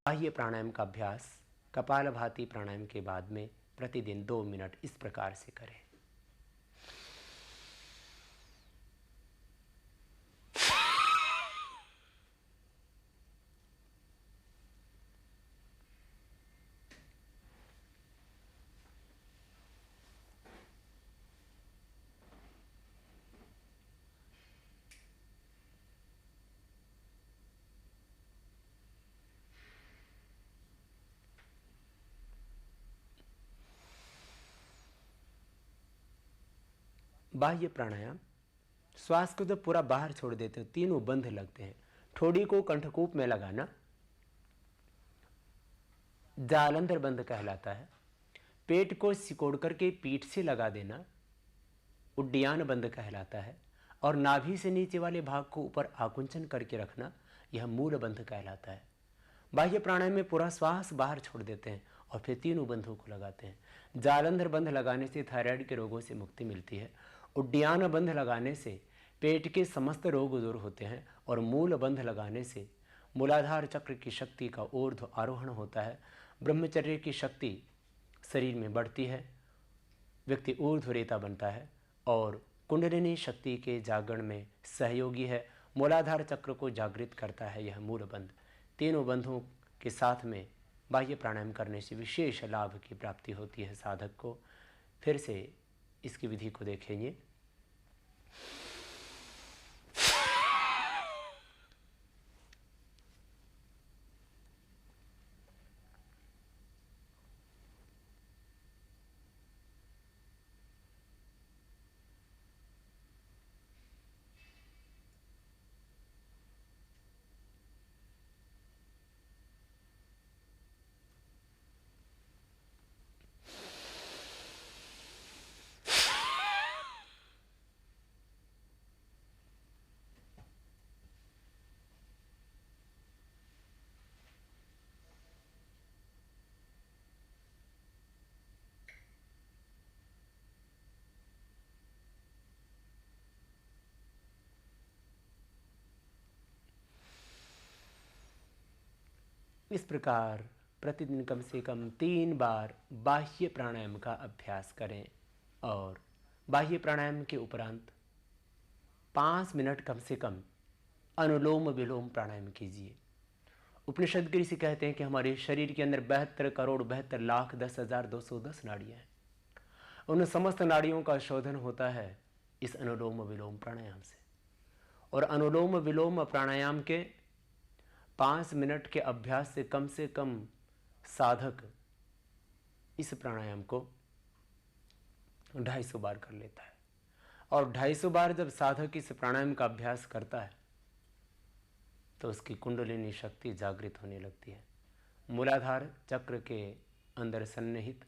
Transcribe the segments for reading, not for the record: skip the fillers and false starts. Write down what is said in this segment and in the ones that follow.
बाह्य प्राणायाम का अभ्यास कपालभाति प्राणायाम के बाद में प्रतिदिन 2 मिनट इस प्रकार से करें। बाह्य प्राणायाम श्वास को जब पूरा बाहर छोड़ देते हो, तीनों बंध लगते हैं। ठोड़ी को कंठकूप में लगाना जालंधर बंध कहलाता है। पेट को सिकोड़ करके पीठ से लगा देना उड्डयन बंध कहलाता है। और नाभि से नीचे वाले भाग को ऊपर आकुंचन करके रखना यह मूल बंध कहलाता है। बाह्य प्राणायाम में पूरा श्वास बाहर छोड़ देते हैं और फिर तीनों बंधों को लगाते हैं। जालंधर बंध लगाने से थायराइड के रोगों से मुक्ति मिलती है। उड्डयन बंध लगाने से पेट के समस्त रोग दूर होते हैं। और मूल बंध लगाने से मूलाधार चक्र की शक्ति का ऊर्ध्व आरोहण होता है। ब्रह्मचर्य की शक्ति शरीर में बढ़ती है, व्यक्ति ऊर्ध्वरेता बनता है और कुंडलिनी शक्ति के जागरण में सहयोगी है। मूलाधार चक्र को जागृत करता है यह मूल बंध। तीनों बंधों के साथ में बाह्य प्राणायाम करने से विशेष लाभ की प्राप्ति होती है साधक को। फिर से इसकी विधि को देखेंगे। इस प्रकार प्रतिदिन कम से कम 3 बार बाह्य प्राणायाम का अभ्यास करें। और बाह्य प्राणायाम के उपरांत 5 मिनट कम से कम अनुलोम विलोम प्राणायाम कीजिए। उपनिषद के ऋषि कहते हैं कि हमारे शरीर के अंदर 72 करोड़ 72 लाख 10,210 नाड़ियाँ हैं। उन समस्त नाड़ियों का शोधन होता है इस अनुलोम विलोम प्राणायाम से। और अनुलोम विलोम प्राणायाम के 5 मिनट के अभ्यास से कम साधक इस प्राणायाम को 250 बार कर लेता है। और 250 बार जब साधक इस प्राणायाम का अभ्यास करता है तो उसकी कुंडलिनी शक्ति जागृत होने लगती है। मूलाधार चक्र के अंदर सन्निहित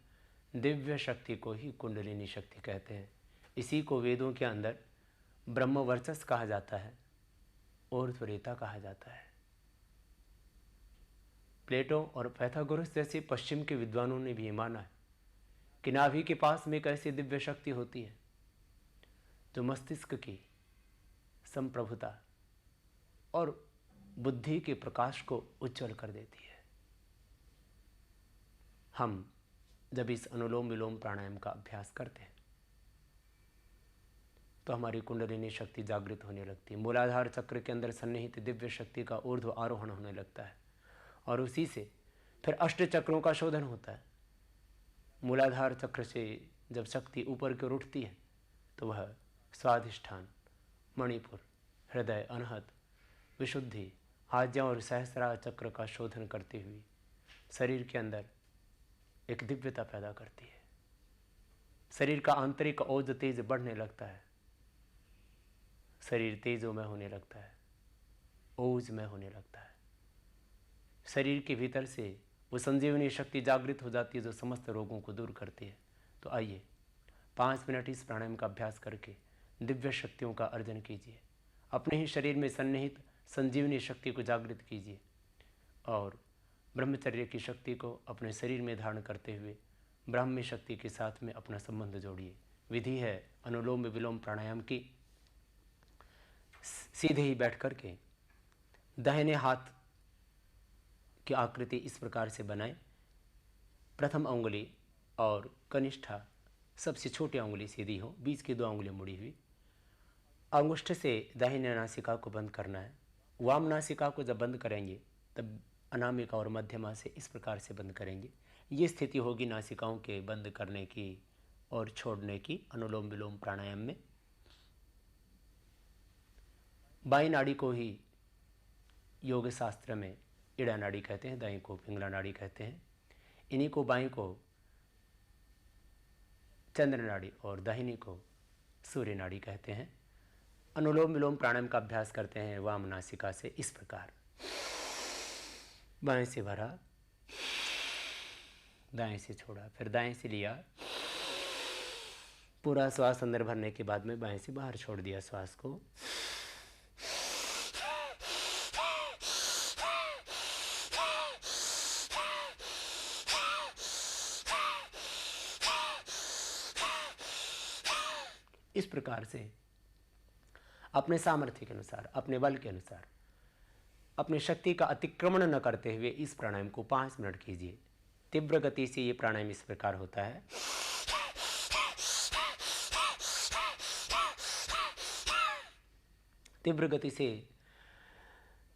दिव्य शक्ति को ही कुंडलिनी शक्ति कहते हैं। इसी को वेदों के अंदर ब्रह्म वर्चस्व कहा जाता है, ऊर्ध्वरेता कहा जाता है। प्लेटो और पैथागोरस जैसे पश्चिम के विद्वानों ने भी माना है कि नाभि के पास में एक ऐसी दिव्य शक्ति होती है जो मस्तिष्क की संप्रभुता और बुद्धि के प्रकाश को उज्जवल कर देती है। हम जब इस अनुलोम विलोम प्राणायाम का अभ्यास करते हैं तो हमारी कुंडलिनी शक्ति जागृत होने लगती है। मूलाधार चक्र के अंदर सन्निहित दिव्य शक्ति का ऊर्ध्व आरोहण होने लगता है और उसी से फिर अष्ट चक्रों का शोधन होता है। मूलाधार चक्र से जब शक्ति ऊपर की ओर उठती है तो वह स्वाधिष्ठान, मणिपुर, हृदय, अनहत, विशुद्धि, आज्ञा और सहस्रार चक्र का शोधन करती हुई शरीर के अंदर एक दिव्यता पैदा करती है। शरीर का आंतरिक ओज तेज बढ़ने लगता है, शरीर तेजोमय होने लगता है, ओजमय होने लगता है। शरीर के भीतर से वो संजीवनी शक्ति जागृत हो जाती है जो समस्त रोगों को दूर करती है। तो आइए 5 मिनट इस प्राणायाम का अभ्यास करके दिव्य शक्तियों का अर्जन कीजिए। अपने ही शरीर में सन्निहित संजीवनी शक्ति को जागृत कीजिए और ब्रह्मचर्य की शक्ति को अपने शरीर में धारण करते हुए ब्राह्मी शक्ति के साथ में अपना संबंध जोड़िए। विधि है अनुलोम विलोम प्राणायाम की। सीधे ही बैठ करके दाहिने हाथ की आकृति इस प्रकार से बनाएं। प्रथम उंगली और कनिष्ठा सबसे छोटी उंगली सीधी हो, बीच की 2 उंगलियां मुड़ी हुई। अंगुष्ठ से दाहिने नासिका को बंद करना है। वाम नासिका को जब बंद करेंगे तब अनामिका और मध्यमा से इस प्रकार से बंद करेंगे। ये स्थिति होगी नासिकाओं के बंद करने की और छोड़ने की अनुलोम विलोम प्राणायाम में। बाई नाड़ी को ही योग शास्त्र में इड़ा नाड़ी कहते हैं, दाई को पिंगला नाड़ी कहते हैं। इन्हीं को बाई को चंद्र नाड़ी और दाहिनी को सूर्य नाड़ी कहते हैं। अनुलोम विलोम प्राणायाम का अभ्यास करते हैं वाम नासिका से इस प्रकार। बाएं से भरा, दाएं से छोड़ा, फिर दाएं से लिया, पूरा श्वास अंदर भरने के बाद में बाएं से बाहर छोड़ दिया श्वास को। इस प्रकार से अपने सामर्थ्य के अनुसार, अपने बल के अनुसार, अपनी शक्ति का अतिक्रमण न करते हुए इस प्राणायाम को 5 मिनट कीजिए। तीव्र गति से ये प्राणायाम इस प्रकार होता है। तीव्र गति से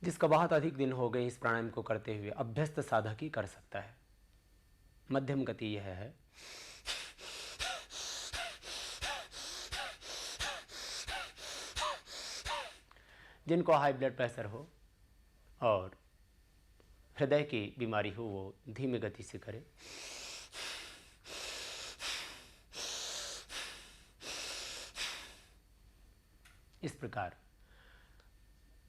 जिसका बहुत अधिक दिन हो गए इस प्राणायाम को करते हुए अभ्यस्त साधक ही कर सकता है। मध्यम गति यह है। जिनको हाई ब्लड प्रेशर हो और हृदय की बीमारी हो वो धीमी गति से करें। इस प्रकार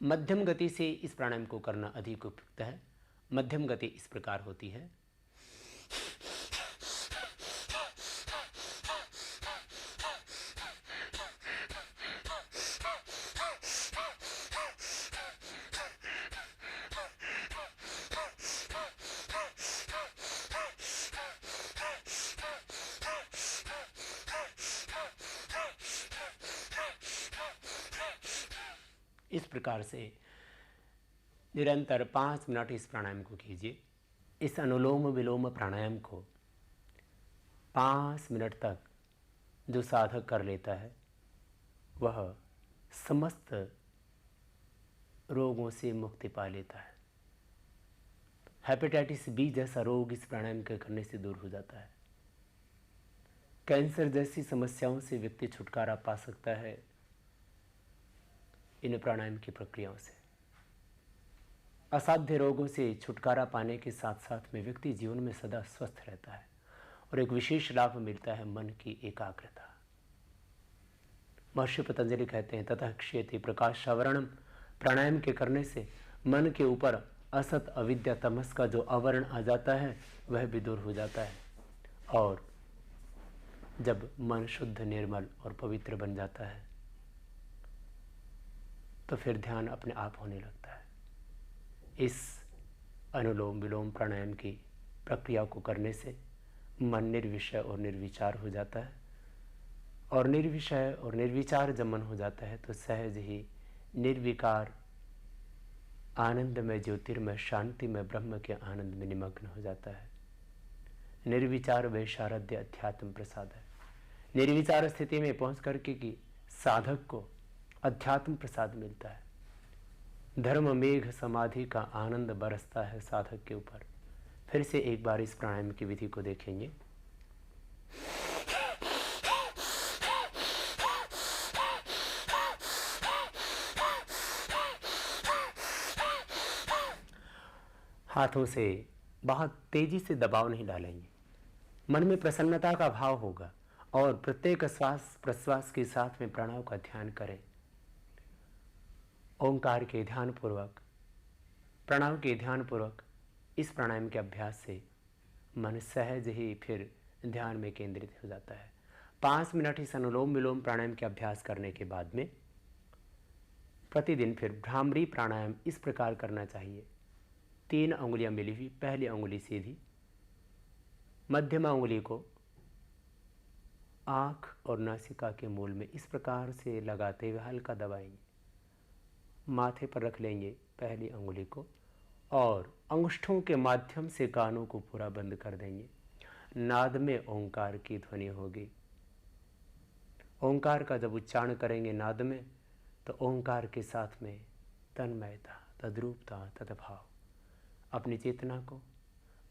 मध्यम गति से इस प्राणायाम को करना अधिक उपयुक्त है। मध्यम गति इस प्रकार होती है। इस प्रकार से निरंतर 5 मिनट इस प्राणायाम को कीजिए। इस अनुलोम विलोम प्राणायाम को 5 मिनट तक जो साधक कर लेता है वह समस्त रोगों से मुक्ति पा लेता है। हेपेटाइटिस बी जैसा रोग इस प्राणायाम के करने से दूर हो जाता है। कैंसर जैसी समस्याओं से व्यक्ति छुटकारा पा सकता है इन प्राणायाम की प्रक्रियाओं से। असाध्य रोगों से छुटकारा पाने के साथ साथ में व्यक्ति जीवन में सदा स्वस्थ रहता है और एक विशेष लाभ मिलता है मन की एकाग्रता। महर्षि पतंजलि कहते हैं ततः क्षयति प्रकाशावरणम, प्राणायाम के करने से मन के ऊपर असत अविद्या तमस का जो आवरण आ जाता है वह भी दूर हो जाता है और जब मन शुद्ध निर्मल और पवित्र बन जाता है तो फिर ध्यान अपने आप होने लगता है। इस अनुलोम विलोम प्राणायाम की प्रक्रिया को करने से मन निर्विषय और निर्विचार हो जाता है और निर्विषय और निर्विचार जब मन हो जाता है तो सहज ही निर्विकार आनंदमय ज्योतिर्मय शांतिमय ब्रह्म के आनंद में निमग्न हो जाता है। निर्विचार वैशारद्य अध्यात्म प्रसाद है। निर्विचार स्थिति में पहुंच करके कि साधक को अध्यात्म प्रसाद मिलता है। धर्म मेघ समाधि का आनंद बरसता है साधक के ऊपर। फिर से एक बार इस प्राणायाम की विधि को देखेंगे। हाथों से बहुत तेजी से दबाव नहीं डालेंगे। मन में प्रसन्नता का भाव होगा और प्रत्येक श्वास प्रश्वास के साथ में प्रणव का ध्यान करें। ओंकार के ध्यान पूर्वक, प्रणव के ध्यान पूर्वक इस प्राणायाम के अभ्यास से मन सहज ही फिर ध्यान में केंद्रित हो जाता है। 5 मिनट इस अनुलोम विलोम प्राणायाम के अभ्यास करने के बाद में प्रतिदिन फिर भ्रामरी प्राणायाम इस प्रकार करना चाहिए। 3 उंगलियां मिली हुई, पहली उंगली सीधी, मध्यमा उंगली को आँख और नासिका के मूल में इस प्रकार से लगाते हुए हल्का दबाएंगे। माथे पर रख लेंगे पहली उंगली को और अंगुष्ठों के माध्यम से कानों को पूरा बंद कर देंगे। नाद में ओंकार की ध्वनि होगी। ओंकार का जब उच्चारण करेंगे नाद में, तो ओंकार के साथ में तन्मयता, तद्रूपता, तद्भाव, अपनी चेतना को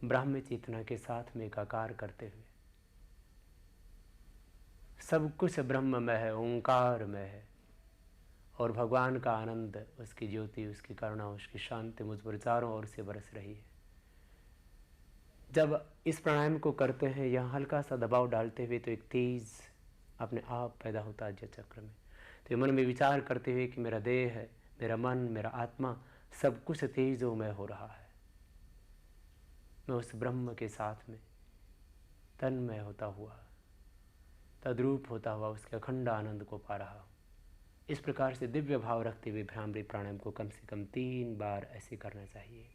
ब्राह्म चेतना के साथ में एकाकार करते हुए, सब कुछ ब्रह्ममय है, ओंकार में है, और भगवान का आनंद, उसकी ज्योति, उसकी करुणा, उसकी शांति मुझ पर चारों ओर से बरस रही है। जब इस प्राणायाम को करते हैं, यहाँ हल्का सा दबाव डालते हुए, तो एक तेज अपने आप पैदा होता है आज्ञा चक्र में। तो मन में विचार करते हुए कि मेरा देह है, मेरा मन, मेरा आत्मा, सब कुछ तेजोमय हो रहा है, मैं उस ब्रह्म के साथ में तन्मय होता हुआ, तद्रूप होता हुआ उसके अखंड आनंद को पा रहा हूँ। इस प्रकार से दिव्य भाव रखते हुए भ्रामरी प्राणायाम को कम से कम 3 बार ऐसे करना चाहिए।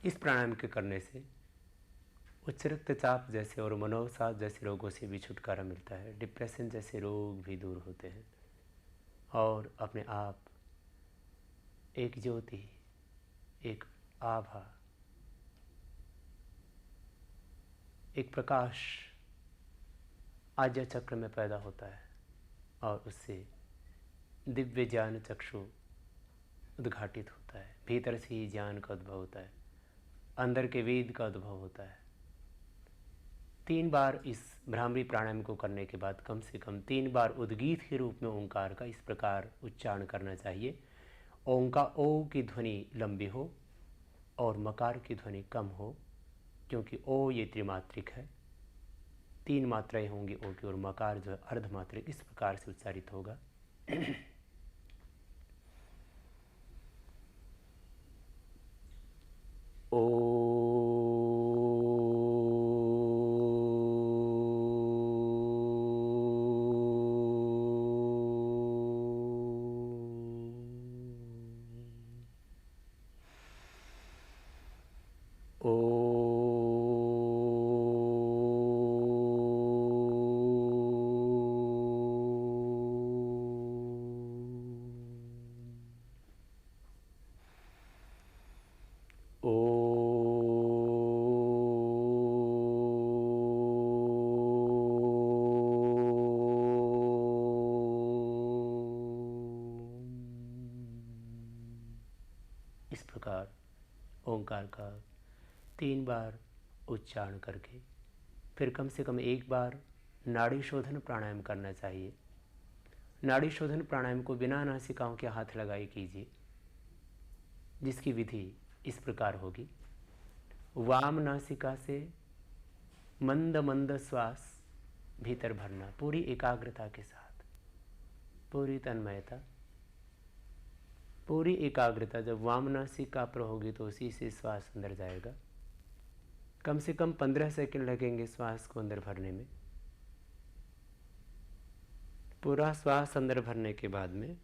इस प्राणायाम के करने से उच्च रक्तचाप जैसे और मनोवसाद जैसे रोगों से भी छुटकारा मिलता है। डिप्रेशन जैसे रोग भी दूर होते हैं और अपने आप एक ज्योति, एक आभा, एक प्रकाश आज्ञा चक्र में पैदा होता है और उससे दिव्य ज्ञान चक्षु उद्घाटित होता है। भीतर से ही ज्ञान का उद्भव होता है, अंदर के वेद का उद्भव होता है। 3 बार इस भ्रामरी प्राणायाम को करने के बाद कम से कम 3 बार उद्गीत के रूप में ओंकार का इस प्रकार उच्चारण करना चाहिए। ओ की ध्वनि लंबी हो और मकार की ध्वनि कम हो, क्योंकि ओ ये त्रिमात्रिक है, 3 मात्राएं होंगी ओ की, और मकार जो है अर्धमात्रिक। इस प्रकार से उच्चारित होगा। ओ इस प्रकार ओंकार का 3 बार उच्चारण करके फिर कम से कम 1 बार नाड़ी शोधन प्राणायाम करना चाहिए। नाड़ी शोधन प्राणायाम को बिना नासिकाओं के हाथ लगाए कीजिए, जिसकी विधि इस प्रकार होगी। वाम नासिका से मंद मंद श्वास भीतर भरना, पूरी एकाग्रता के साथ, पूरी तन्मयता, पूरी एकाग्रता। जब वाम नासिका पर होगी तो उसी से श्वास अंदर जाएगा। कम से कम 15 सेकंड लगेंगे श्वास को अंदर भरने में। पूरा श्वास अंदर भरने के बाद में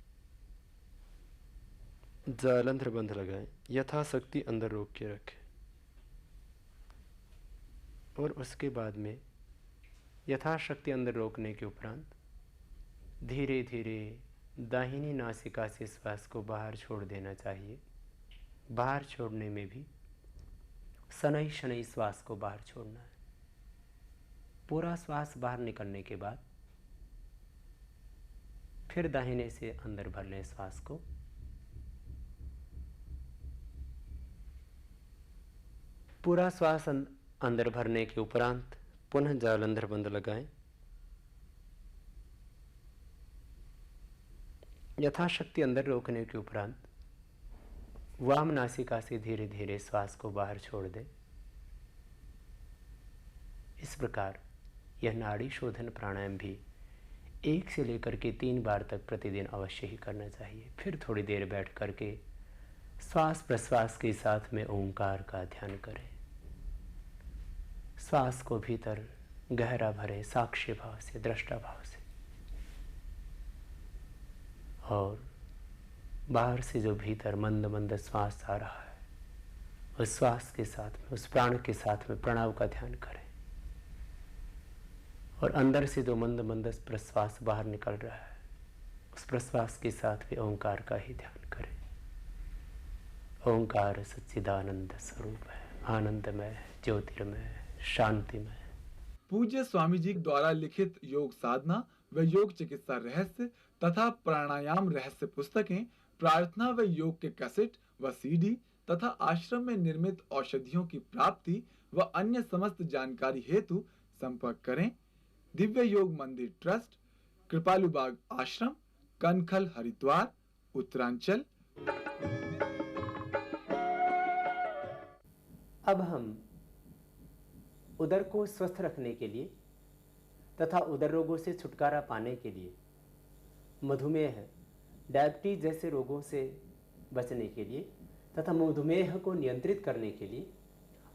जालंधर बंध लगाएं, यथाशक्ति अंदर रोक के रखें, और उसके बाद में यथाशक्ति अंदर रोकने के उपरांत धीरे धीरे दाहिनी नासिका से श्वास को बाहर छोड़ देना चाहिए। बाहर छोड़ने में भी शनै शनै श्वास को बाहर छोड़ना है। पूरा श्वास बाहर निकलने के बाद फिर दाहिने से अंदर भर लें श्वास को। पूरा श्वास अंदर भरने के उपरांत पुनः जालंधर बंद लगाएं। यथाशक्ति अंदर रोकने के उपरांत वाम नासिका से धीरे धीरे श्वास को बाहर छोड़ दें। इस प्रकार यह नाड़ी शोधन प्राणायाम भी 1 से लेकर के 3 बार तक प्रतिदिन अवश्य ही करना चाहिए। फिर थोड़ी देर बैठ करके श्वास प्रश्वास के साथ में ओंकार का ध्यान करें। श्वास को भीतर गहरा भरे साक्ष्य भाव से, दृष्टा भाव से, और बाहर से जो भीतर मंद मंद श्वास आ रहा है उस श्वास के साथ में, उस प्राण के साथ में प्रणव का ध्यान करें। और अंदर से जो मंद मंद प्रश्वास बाहर निकल रहा है उस प्रश्वास के साथ भी ओंकार का ही ध्यान करें। ओंकार सच्चिदानंद स्वरूप है, आनंदमय, ज्योतिर्मय, शांतिमय। पूज्य स्वामी जी द्वारा लिखित योग साधना व योग चिकित्सा रहस्य तथा प्राणायाम रहस्य पुस्तकें, प्रार्थना व योग के कैसेट व सीडी तथा आश्रम में निर्मित औषधियों की प्राप्ति व अन्य समस्त जानकारी हेतु संपर्क करें दिव्य योग मंदिर ट्रस्ट, कृपालु बाग आश्रम, कनखल, हरिद्वार, उत्तरांचल। अब हम उदर को स्वस्थ रखने के लिए तथा उदर रोगों से छुटकारा पाने के लिए, मधुमेह, डायबिटीज जैसे रोगों से बचने के लिए तथा मधुमेह को नियंत्रित करने के लिए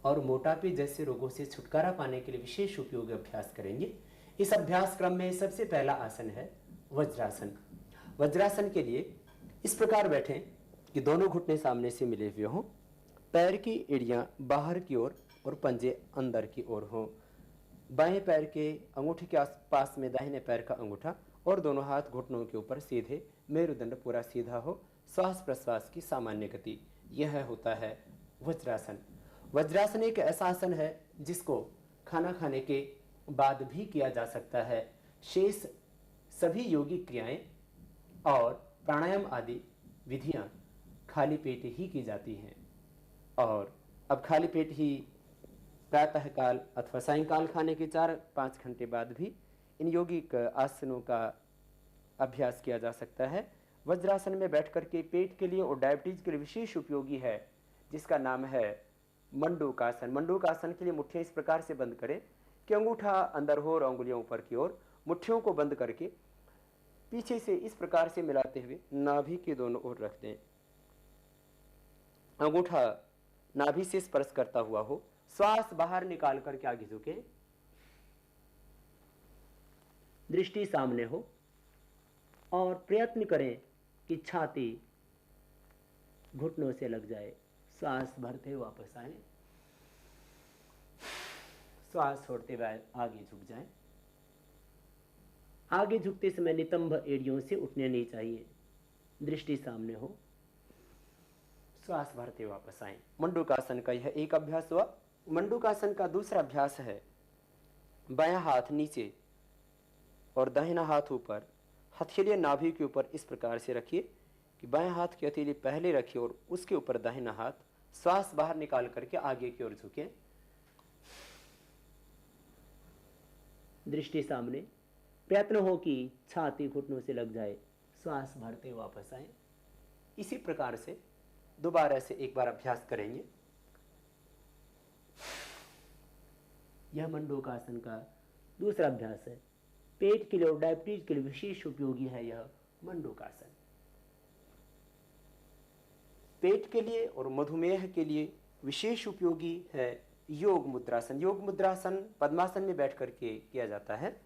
और मोटापे जैसे रोगों से छुटकारा पाने के लिए विशेष उपयोगी अभ्यास करेंगे। इस अभ्यास क्रम में सबसे पहला आसन है वज्रासन। वज्रासन के लिए इस प्रकार बैठें कि दोनों घुटने सामने से मिले हुए हों, पैर की एड़ियाँ बाहर की ओर और पंजे अंदर की ओर हों। बाएं पैर के अंगूठे के आसपास में दाहिने पैर का अंगूठा और दोनों हाथ घुटनों के ऊपर सीधे, मेरुदंड पूरा सीधा हो। श्वास प्रश्वास की सामान्य गति, यह होता है वज्रासन। वज्रासन एक ऐसा आसन है जिसको खाना खाने के बाद भी किया जा सकता है। शेष सभी योगिक क्रियाएं और प्राणायाम आदि विधियां खाली पेट ही की जाती हैं। और अब खाली पेट ही प्रातः काल अथवा सायंकाल खाने के 4-5 घंटे बाद भी इन यौगिक आसनों का अभ्यास किया जा सकता है। वज्रासन में बैठ करके पेट के लिए और डायबिटीज के लिए विशेष उपयोगी है, जिसका नाम है मंडूकासन। मंडूकासन के लिए मुट्ठियाँ इस प्रकार से बंद करें कि अंगूठा अंदर हो और उंगलियां ऊपर की ओर। मुट्ठियों को बंद करके पीछे से इस प्रकार से मिलाते हुए नाभि के दोनों ओर रख दें। अंगूठा नाभि से स्पर्श करता हुआ हो। श्वास बाहर निकाल करके आगे झुके, दृष्टि सामने हो और प्रयत्न करें कि छाती घुटनों से लग जाए। श्वास भरते हुए वापस आए, श्वास छोड़ते हुए आगे झुक जाएं। आगे झुकते समय नितंब एड़ियों से उठने नहीं चाहिए, दृष्टि सामने हो। श्वास भरते हुए वापस आए। मंडूकासन का यह एक अभ्यास हुआ। मंडूकासन का दूसरा अभ्यास है बायां हाथ नीचे और दाहिना हाथ ऊपर। हथेलियां नाभि के ऊपर इस प्रकार से रखिए कि बाएं हाथ की हथेली पहले रखिए और उसके ऊपर दाहिना हाथ। श्वास बाहर निकाल करके आगे की ओर झुके, दृष्टि सामने। प्रयत्न हो कि छाती घुटनों से लग जाए। श्वास भरते वापस आए। इसी प्रकार से दोबारा से एक बार अभ्यास करेंगे। यह मंडूकासन का दूसरा अभ्यास है। पेट के लिए और डायबिटीज के लिए विशेष उपयोगी है यह मंडूकासन। पेट के लिए और मधुमेह के लिए विशेष उपयोगी है योग मुद्रासन। योग मुद्रासन पद्मासन में बैठ करके किया जाता है।